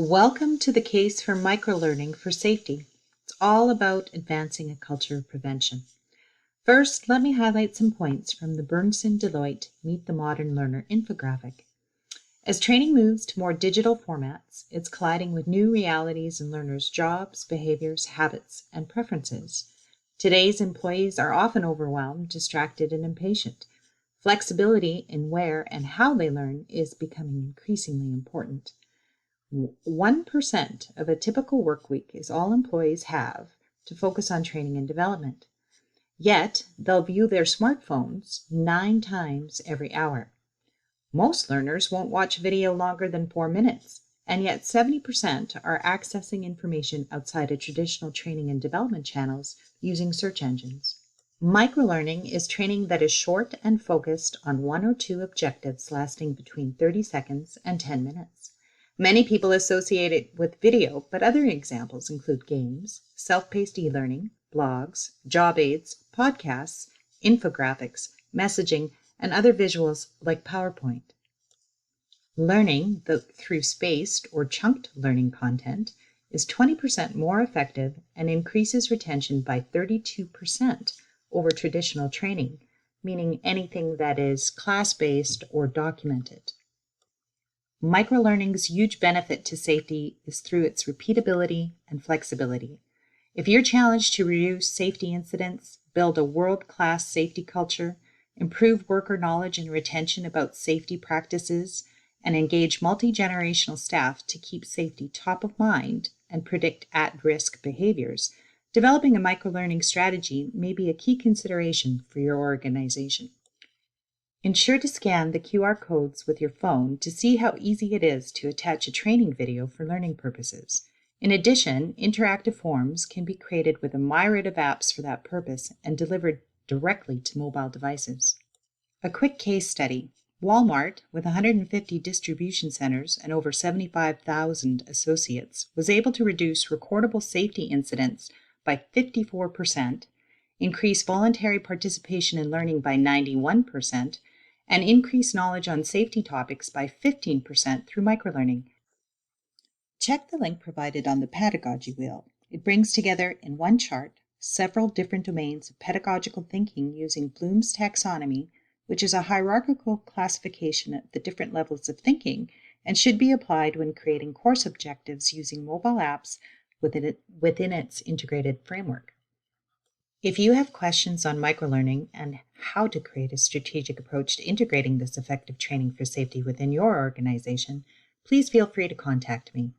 Welcome to the case for microlearning for safety. It's all about advancing a culture of prevention. First, let me highlight some points from the Bernsen Deloitte Meet the Modern Learner infographic. As training moves to more digital formats, it's colliding with new realities in learners' jobs, behaviors, habits, and preferences. Today's employees are often overwhelmed, distracted, and impatient. Flexibility in where and how they learn is becoming increasingly important. 1% of a typical work week is all employees have to focus on training and development. Yet, they'll view their smartphones 9 times every hour. Most learners won't watch video longer than 4 minutes, and yet 70% are accessing information outside of traditional training and development channels using search engines. Microlearning is training that is short and focused on 1 or 2 objectives lasting between 30 seconds and 10 minutes. Many people associate it with video, but other examples include games, self-paced e-learning, blogs, job aids, podcasts, infographics, messaging, and other visuals like PowerPoint. Learning through spaced or chunked learning content is 20% more effective and increases retention by 32% over traditional training, meaning anything that is class-based or documented. Microlearning's huge benefit to safety is through its repeatability and flexibility. If you're challenged to reduce safety incidents, build a world-class safety culture, improve worker knowledge and retention about safety practices, and engage multi-generational staff to keep safety top of mind and predict at-risk behaviors, developing a microlearning strategy may be a key consideration for your organization. Ensure to scan the QR codes with your phone to see how easy it is to attach a training video for learning purposes. In addition, interactive forms can be created with a myriad of apps for that purpose and delivered directly to mobile devices. A quick case study. Walmart, with 150 distribution centers and over 75,000 associates, was able to reduce recordable safety incidents by 54%, increase voluntary participation in learning by 91%, and increase knowledge on safety topics by 15% through microlearning. Check the link provided on the pedagogy wheel. It brings together in one chart several different domains of pedagogical thinking using Bloom's taxonomy, which is a hierarchical classification of the different levels of thinking and should be applied when creating course objectives using mobile apps within its integrated framework. If you have questions on microlearning and how to create a strategic approach to integrating this effective training for safety within your organization, please feel free to contact me.